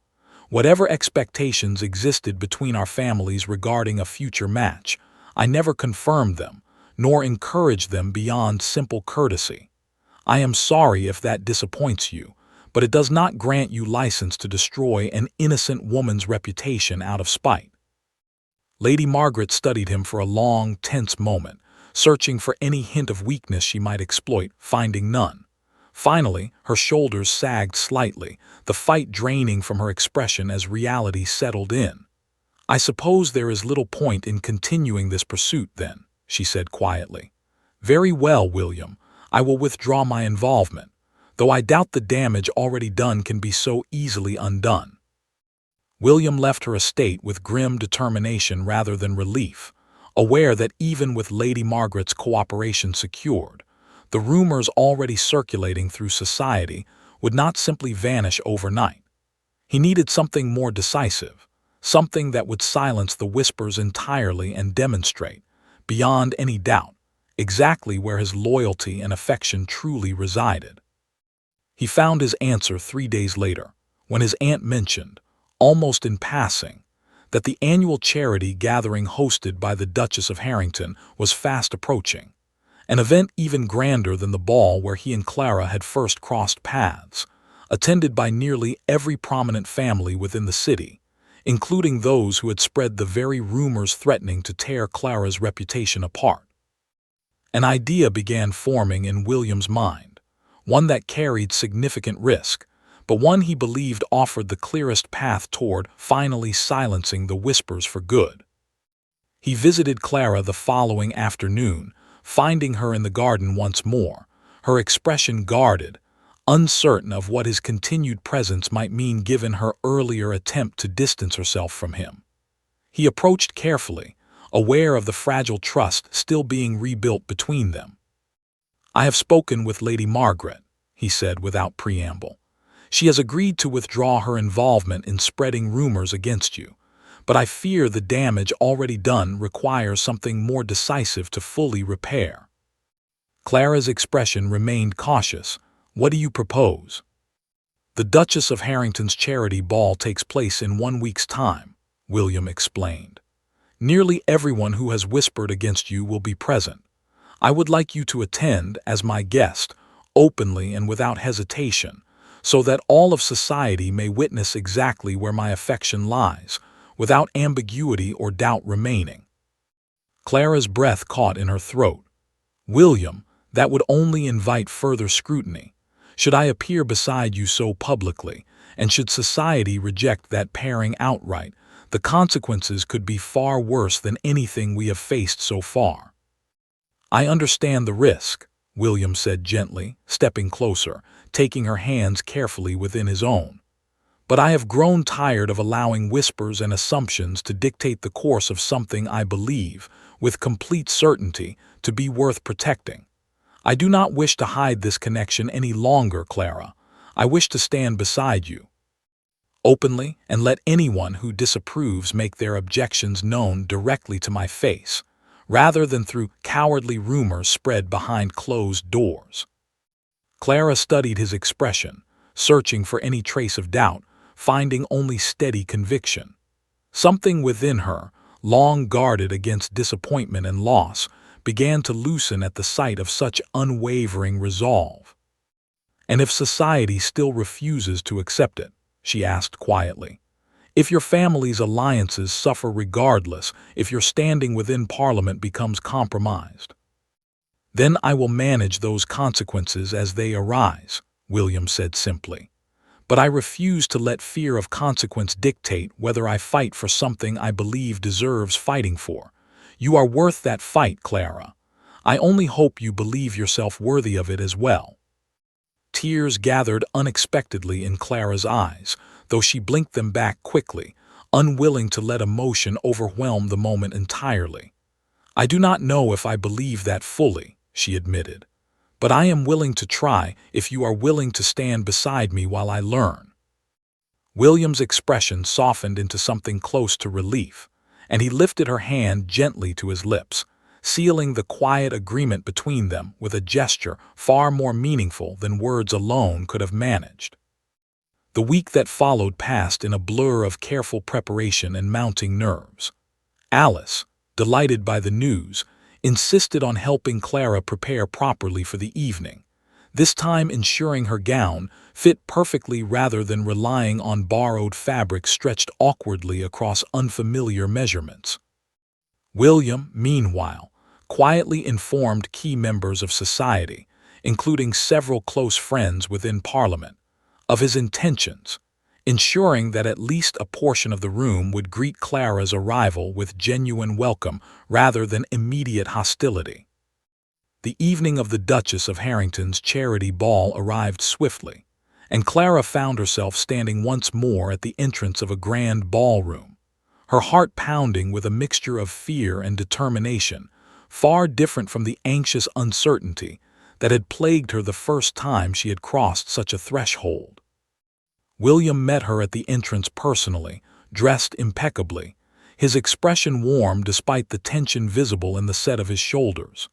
Whatever expectations existed between our families regarding a future match, I never confirmed them, nor encouraged them beyond simple courtesy. I am sorry if that disappoints you, but it does not grant you license to destroy an innocent woman's reputation out of spite." Lady Margaret studied him for a long, tense moment, searching for any hint of weakness she might exploit, finding none. Finally, her shoulders sagged slightly, the fight draining from her expression as reality settled in. "I suppose there is little point in continuing this pursuit, then," she said quietly. "Very well, William, I will withdraw my involvement, though I doubt the damage already done can be so easily undone." William left her estate with grim determination rather than relief, aware that even with Lady Margaret's cooperation secured, the rumors already circulating through society would not simply vanish overnight. He needed something more decisive, something that would silence the whispers entirely and demonstrate, beyond any doubt, exactly where his loyalty and affection truly resided. He found his answer 3 days later, when his aunt mentioned, almost in passing, that the annual charity gathering hosted by the Duchess of Harrington was fast approaching, an event even grander than the ball where he and Clara had first crossed paths, attended by nearly every prominent family within the city, including those who had spread the very rumors threatening to tear Clara's reputation apart. An idea began forming in William's mind, one that carried significant risk, but one he believed offered the clearest path toward finally silencing the whispers for good. He visited Clara the following afternoon, finding her in the garden once more, her expression guarded, uncertain of what his continued presence might mean given her earlier attempt to distance herself from him. He approached carefully, aware of the fragile trust still being rebuilt between them. "I have spoken with Lady Margaret," he said without preamble. "She has agreed to withdraw her involvement in spreading rumors against you, but I fear the damage already done requires something more decisive to fully repair." Clara's expression remained cautious. "What do you propose?" "The Duchess of Harrington's charity ball takes place in 1 week's time," William explained. "Nearly everyone who has whispered against you will be present. I would like you to attend as my guest, openly and without hesitation, so that all of society may witness exactly where my affection lies, without ambiguity or doubt remaining." Clara's breath caught in her throat. "William, that would only invite further scrutiny. Should I appear beside you so publicly, and should society reject that pairing outright, the consequences could be far worse than anything we have faced so far." "I understand the risk," William said gently, stepping closer, taking her hands carefully within his own. "But I have grown tired of allowing whispers and assumptions to dictate the course of something I believe, with complete certainty, to be worth protecting. I do not wish to hide this connection any longer, Clara. I wish to stand beside you openly and let anyone who disapproves make their objections known directly to my face, rather than through cowardly rumors spread behind closed doors." Clara studied his expression, searching for any trace of doubt, finding only steady conviction. Something within her, long guarded against disappointment and loss, began to loosen at the sight of such unwavering resolve. "And if society still refuses to accept it?" she asked quietly. "If your family's alliances suffer regardless, if your standing within Parliament becomes compromised?" "Then I will manage those consequences as they arise," William said simply. "But I refuse to let fear of consequence dictate whether I fight for something I believe deserves fighting for. You are worth that fight, Clara. I only hope you believe yourself worthy of it as well." Tears gathered unexpectedly in Clara's eyes, though she blinked them back quickly, unwilling to let emotion overwhelm the moment entirely. "I do not know if I believe that fully," she admitted. "But I am willing to try if you are willing to stand beside me while I learn." William's expression softened into something close to relief, and he lifted her hand gently to his lips, sealing the quiet agreement between them with a gesture far more meaningful than words alone could have managed. The week that followed passed in a blur of careful preparation and mounting nerves. Alice, delighted by the news, insisted on helping Clara prepare properly for the evening, this time ensuring her gown fit perfectly rather than relying on borrowed fabric stretched awkwardly across unfamiliar measurements. William, meanwhile, quietly informed key members of society, including several close friends within Parliament, of his intentions, ensuring that at least a portion of the room would greet Clara's arrival with genuine welcome rather than immediate hostility. The evening of the Duchess of Harrington's charity ball arrived swiftly, and Clara found herself standing once more at the entrance of a grand ballroom, her heart pounding with a mixture of fear and determination, far different from the anxious uncertainty that had plagued her the first time she had crossed such a threshold. William met her at the entrance personally, dressed impeccably, his expression warm despite the tension visible in the set of his shoulders.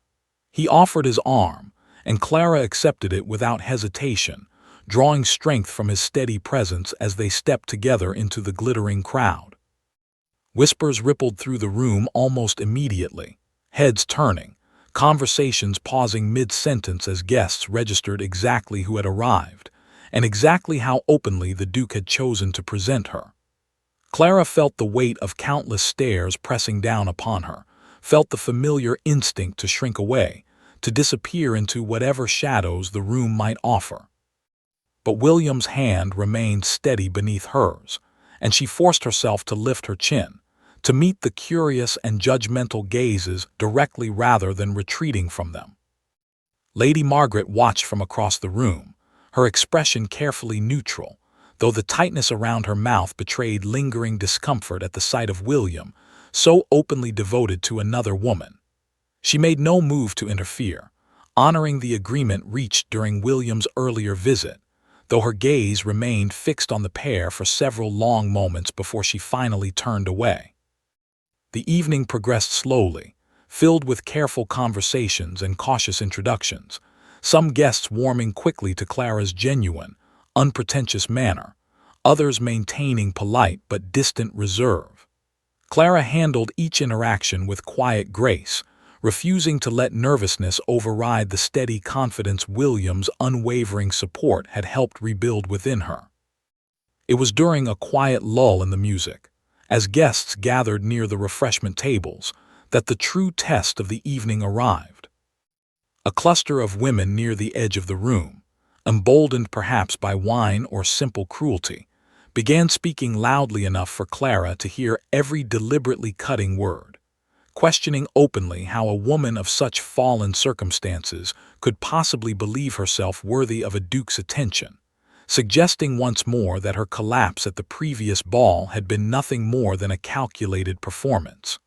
He offered his arm, and Clara accepted it without hesitation, drawing strength from his steady presence as they stepped together into the glittering crowd. Whispers rippled through the room almost immediately, heads turning, conversations pausing mid-sentence as guests registered exactly who had arrived, and exactly how openly the Duke had chosen to present her. Clara felt the weight of countless stares pressing down upon her, felt the familiar instinct to shrink away, to disappear into whatever shadows the room might offer. But William's hand remained steady beneath hers, and she forced herself to lift her chin, to meet the curious and judgmental gazes directly rather than retreating from them. Lady Margaret watched from across the room, her expression carefully neutral, though the tightness around her mouth betrayed lingering discomfort at the sight of William, so openly devoted to another woman. She made no move to interfere, honoring the agreement reached during William's earlier visit, though her gaze remained fixed on the pair for several long moments before she finally turned away. The evening progressed slowly, filled with careful conversations and cautious introductions, some guests warming quickly to Clara's genuine, unpretentious manner, others maintaining polite but distant reserve. Clara handled each interaction with quiet grace, refusing to let nervousness override the steady confidence William's unwavering support had helped rebuild within her. It was during a quiet lull in the music, as guests gathered near the refreshment tables, that the true test of the evening arrived. A cluster of women near the edge of the room, emboldened perhaps by wine or simple cruelty, began speaking loudly enough for Clara to hear every deliberately cutting word, questioning openly how a woman of such fallen circumstances could possibly believe herself worthy of a duke's attention, suggesting once more that her collapse at the previous ball had been nothing more than a calculated performance.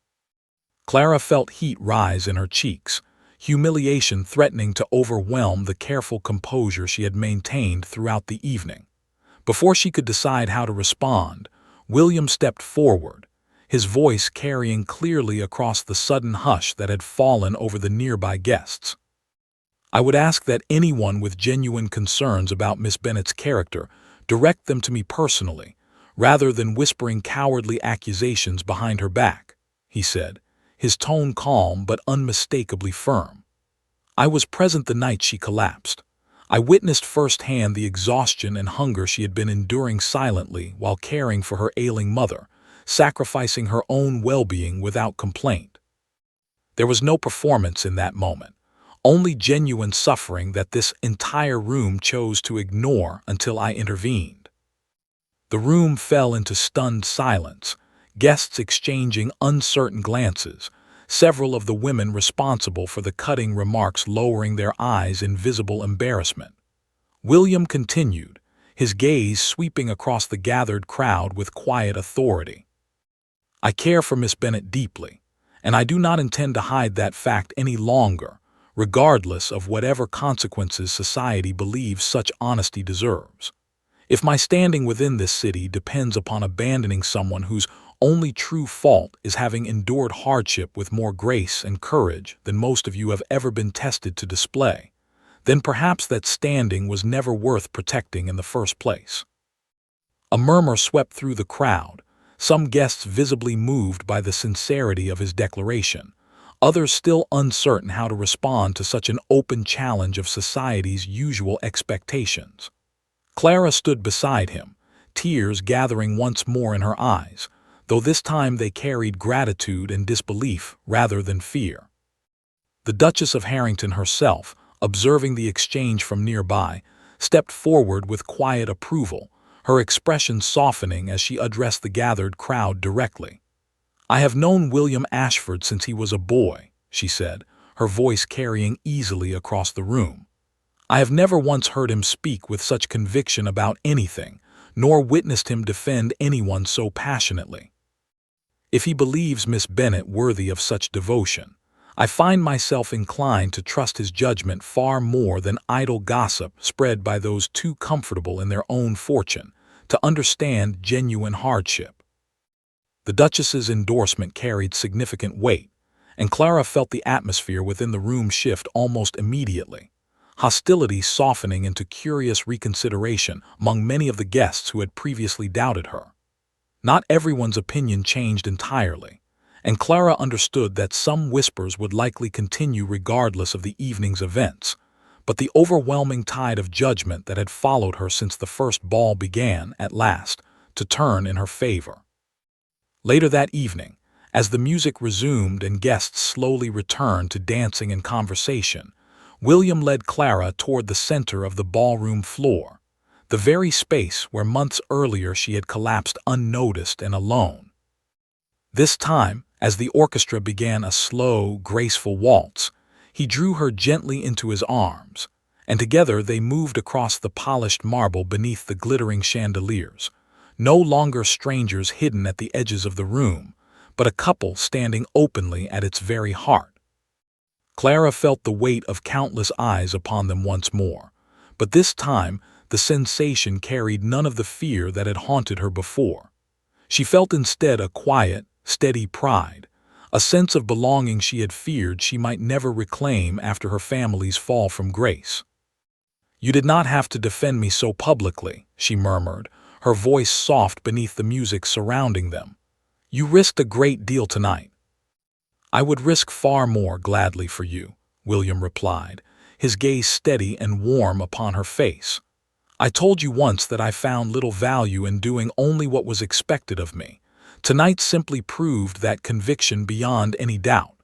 Clara felt heat rise in her cheeks, humiliation threatening to overwhelm the careful composure she had maintained throughout the evening. Before she could decide how to respond, William stepped forward, his voice carrying clearly across the sudden hush that had fallen over the nearby guests. "I would ask that anyone with genuine concerns about Miss Bennet's character direct them to me personally, rather than whispering cowardly accusations behind her back," he said, his tone calm but unmistakably firm. "I was present the night she collapsed. I witnessed firsthand the exhaustion and hunger she had been enduring silently while caring for her ailing mother, sacrificing her own well-being without complaint. There was no performance in that moment, only genuine suffering that this entire room chose to ignore until I intervened." The room fell into stunned silence, guests exchanging uncertain glances, several of the women responsible for the cutting remarks lowering their eyes in visible embarrassment. William continued, his gaze sweeping across the gathered crowd with quiet authority. "I care for Miss Bennet deeply, and I do not intend to hide that fact any longer, regardless of whatever consequences society believes such honesty deserves. If my standing within this city depends upon abandoning someone whose only true fault is having endured hardship with more grace and courage than most of you have ever been tested to display, then perhaps that standing was never worth protecting in the first place." A murmur swept through the crowd, some guests visibly moved by the sincerity of his declaration, others still uncertain how to respond to such an open challenge of society's usual expectations. Clara stood beside him, tears gathering once more in her eyes, though this time they carried gratitude and disbelief rather than fear. The Duchess of Harrington herself, observing the exchange from nearby, stepped forward with quiet approval, her expression softening as she addressed the gathered crowd directly. "I have known William Ashford since he was a boy," she said, her voice carrying easily across the room. "I have never once heard him speak with such conviction about anything, nor witnessed him defend anyone so passionately. If he believes Miss Bennet worthy of such devotion, I find myself inclined to trust his judgment far more than idle gossip spread by those too comfortable in their own fortune to understand genuine hardship." The Duchess's endorsement carried significant weight, and Clara felt the atmosphere within the room shift almost immediately, hostility softening into curious reconsideration among many of the guests who had previously doubted her. Not everyone's opinion changed entirely, and Clara understood that some whispers would likely continue regardless of the evening's events, but the overwhelming tide of judgment that had followed her since the first ball began, at last, to turn in her favor. Later that evening, as the music resumed and guests slowly returned to dancing and conversation, William led Clara toward the center of the ballroom floor, the very space where months earlier she had collapsed unnoticed and alone. This time, as the orchestra began a slow, graceful waltz, he drew her gently into his arms, and together they moved across the polished marble beneath the glittering chandeliers, no longer strangers hidden at the edges of the room, but a couple standing openly at its very heart. Clara felt the weight of countless eyes upon them once more, but this time the sensation carried none of the fear that had haunted her before. She felt instead a quiet, steady pride, a sense of belonging she had feared she might never reclaim after her family's fall from grace. "You did not have to defend me so publicly," she murmured, her voice soft beneath the music surrounding them. "You risked a great deal tonight." "I would risk far more gladly for you," William replied, his gaze steady and warm upon her face. "I told you once that I found little value in doing only what was expected of me. Tonight simply proved that conviction beyond any doubt."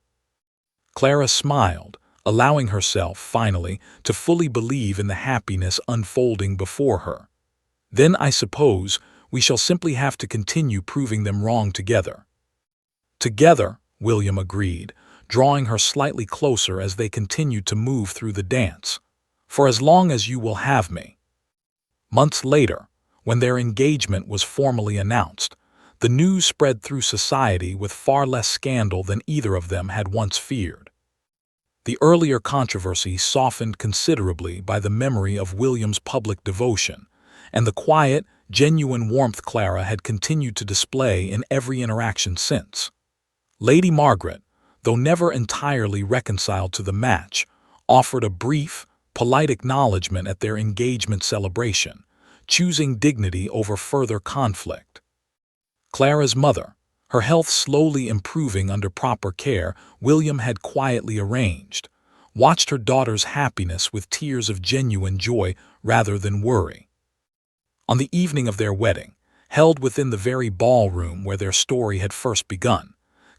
Clara smiled, allowing herself, finally, to fully believe in the happiness unfolding before her. "Then I suppose we shall simply have to continue proving them wrong together." "Together," William agreed, drawing her slightly closer as they continued to move through the dance. "For as long as you will have me." Months later, when their engagement was formally announced, the news spread through society with far less scandal than either of them had once feared. The earlier controversy softened considerably by the memory of William's public devotion, and the quiet, genuine warmth Clara had continued to display in every interaction since. Lady Margaret, though never entirely reconciled to the match, offered a brief, polite acknowledgment at their engagement celebration, choosing dignity over further conflict. Clara's mother, her health slowly improving under proper care William had quietly arranged, watched her daughter's happiness with tears of genuine joy rather than worry. On the evening of their wedding, held within the very ballroom where their story had first begun,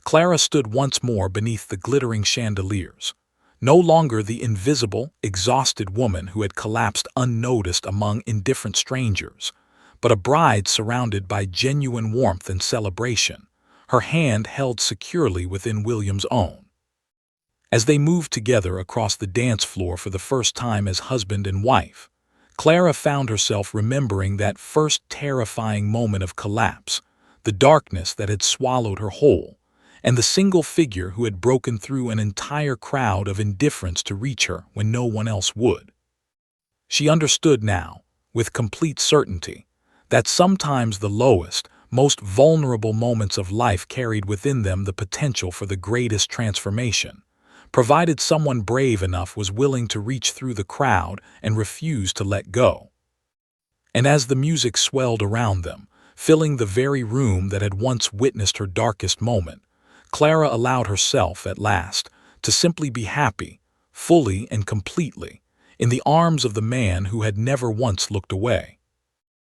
Clara stood once more beneath the glittering chandeliers, no longer the invisible, exhausted woman who had collapsed unnoticed among indifferent strangers, but a bride surrounded by genuine warmth and celebration, her hand held securely within William's own. As they moved together across the dance floor for the first time as husband and wife, Clara found herself remembering that first terrifying moment of collapse, the darkness that had swallowed her whole, and the single figure who had broken through an entire crowd of indifference to reach her when no one else would. She understood now, with complete certainty, that sometimes the lowest, most vulnerable moments of life carried within them the potential for the greatest transformation, provided someone brave enough was willing to reach through the crowd and refuse to let go. And as the music swelled around them, filling the very room that had once witnessed her darkest moment, Clara allowed herself, at last, to simply be happy, fully and completely, in the arms of the man who had never once looked away.